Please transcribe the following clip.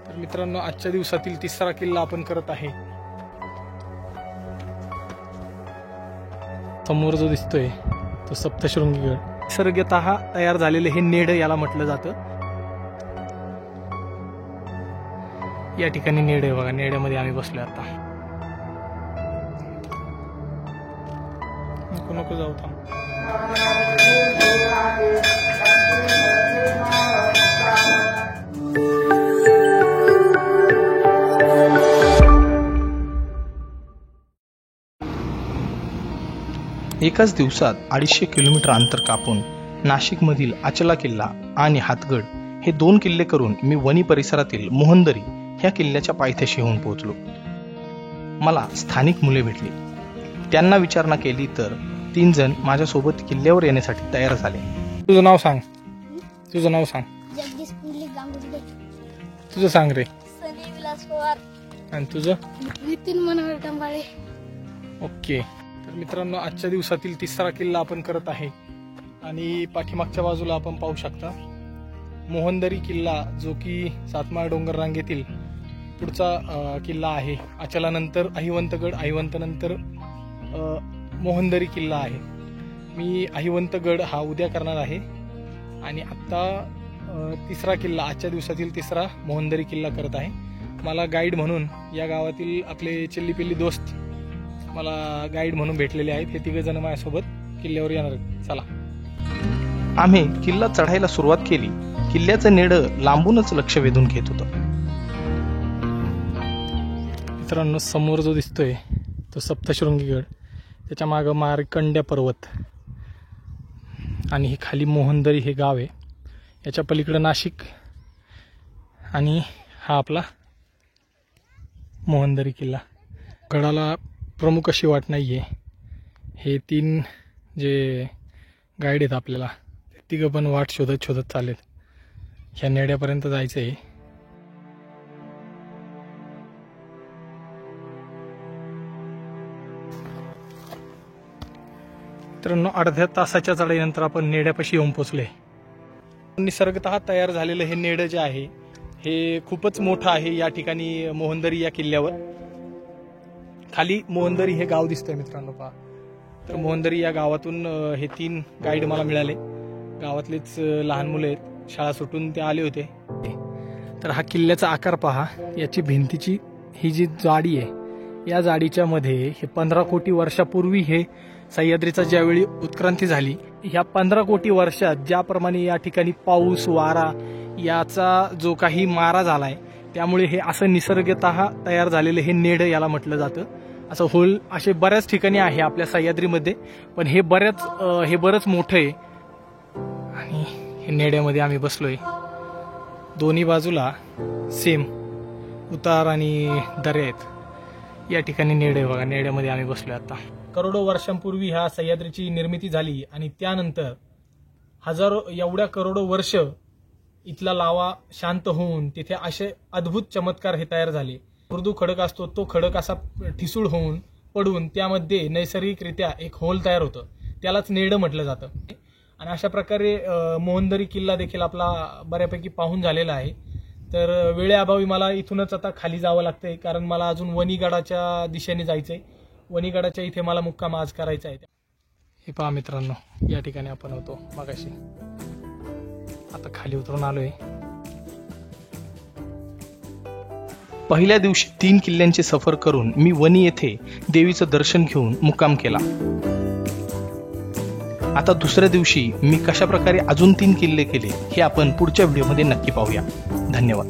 तर मित्रांनो, आजच्या दिवसातील तिसरा किल्ला आपण करत आहे. समोर जो दिसतोय तो सप्तशृंगी गड. निसर्गतः तयार झालेले हे नेड याला म्हटलं जातं. या ठिकाणी नेड आहे बघा. नेड्यामध्ये आम्ही बसलोय आता. नको नको जाऊ थांब. एकाच दिवसात 250 किलोमीटर अंतर कापून नाशिकमधील अचला किल्ला आणि हातगड हे 2 किल्ले करून मी वणी परिसरातील मोहनदरी ह्या किल्ल्याच्या पायथ्याशी येऊन पोहोचलो. मला स्थानिक मुले भेटली. त्यांना विचारणा केली तर 3 जण माझ्यासोबत किल्ल्यावर येण्यासाठी तयार झाले. तुझं नाव सांग. तुझं नाव सांग. जगदीश पुंडलिक गांगुर्डे. तुझं सांग रे. सनी विलास पवार. आणि तुझं? नितीन मनोहर टंबाळे. ओके. तर मित्रांनो, आजच्या दिवसातील तिसरा किल्ला आपण करत आहे. आणि पाठीमागच्या बाजूला आपण पाहू शकता मोहनदरी किल्ला, जो की सातमाळ डोंगर रांगेतील पुढचा किल्ला आहे. अचलानंतर अहिवंतगड, अहिवंतनंतर मोहनदरी किल्ला आहे. मी अहिवंतगड हा उद्या करणार आहे. आणि आत्ता तिसरा किल्ला, आजच्या दिवसातील तिसरा मोहनदरी किल्ला करत आहे. मला गाईड म्हणून या गावातील आपले चिल्लीपिल्ली दोस्त मला गाईड म्हणून भेटलेले आहेत. हे 3 जण माझ्यासोबत किल्ल्यावर येणार आहेत. चला. आम्ही किल्ला चढायला सुरुवात केली. किल्ल्याचं नेडं लांबूनच लक्ष वेधून घेत होतं. मित्रांनो, समोर जो दिसतोय तो सप्तशृंगी गड, त्याच्या मागं मार्कंड्य पर्वत आणि हे खाली मोहनदरी हे गाव आहे. याच्या पलीकडं नाशिक आणि हा आपला मोहनदरी किल्ला. गडाला प्रमुख अशी वाट नाही आहे. हे 3 जे गाईड आहेत आपल्याला, ते 3 पण वाट शोधत शोधत चाललेत. ह्या नेड्यापर्यंत जायचं आहे. मित्रांनो, अर्ध्या तासाच्या चढाईनंतर आपण नेड्यापाशी येऊन पोचले. निसर्गतः तयार झालेलं हे नेडं जे आहे हे खूपच मोठं आहे. या ठिकाणी मोहनदरी या किल्ल्यावर खाली मोहनदरी हे गाव दिसतंय मित्रांनो, पहा. तर मोहनदरी या गावातून हे 3 गाईड मला मिळाले. गावातलेच लहान मुलं आहेत. शाळा सुटून ते आले होते. तर हा किल्ल्याचा आकार पहा. याची भिंतीची ही जी जाडी आहे, या जाडीच्या मध्ये हे 15 कोटी वर्षापूर्वी हे सह्याद्रीचा ज्यावेळी उत्क्रांती झाली, ह्या 15 कोटी वर्षात ज्याप्रमाणे या ठिकाणी पाऊस वारा याचा जो काही मारा झालाय, त्यामुळे हे असं निसर्गतः तयार झालेलं हे नेड याला म्हटलं जातं. असं होल असे बऱ्याच ठिकाणी आहे आपल्या सह्याद्रीमध्ये, पण हे बरंच मोठं आहे. आणि हे नेड्यामध्ये आम्ही बसलोय. दोन्ही बाजूला सेम उतार आणि दऱ्या आहेत. या ठिकाणी नेड आहे बघा. नेड्यामध्ये आम्ही बसलोय आता. करोडो वर्षांपूर्वी ह्या सह्याद्रीची निर्मिती झाली आणि त्यानंतर एवढ्या करोडो वर्ष इथला लावा शांत होऊन तिथे असे अद्भुत चमत्कार हे तयार झाले. मृदू खडक असतो, तो खडक असा ठिसूळ होऊन पडून त्यामध्ये नैसर्गिकरित्या एक होल तयार होतं. त्यालाच नेडं म्हटलं जातं. आणि अशा प्रकारे मोहनदरी किल्ला देखील आपला बऱ्यापैकी पाहून झालेला आहे. तर वेळेअभावी मला इथूनच आता खाली जावं लागतंय, कारण मला अजून वणीगडाच्या दिशेने जायचंय. वणीगडाच्या इथे मला मुक्काम आज करायचा आहे. हे पहा मित्रांनो, या ठिकाणी आपण होतो मगाशी. आता खाली उतरून आलोय. पहिल्या दिवशी 3 किल्ल्यांची सफर करून मी वणी येथे देवीचं दर्शन घेऊन मुक्काम केला. आता दुसऱ्या दिवशी मी कशा प्रकारे अजून 3 किल्ले केले हे आपण पुढच्या व्हिडिओमध्ये नक्की पाहूया. धन्यवाद.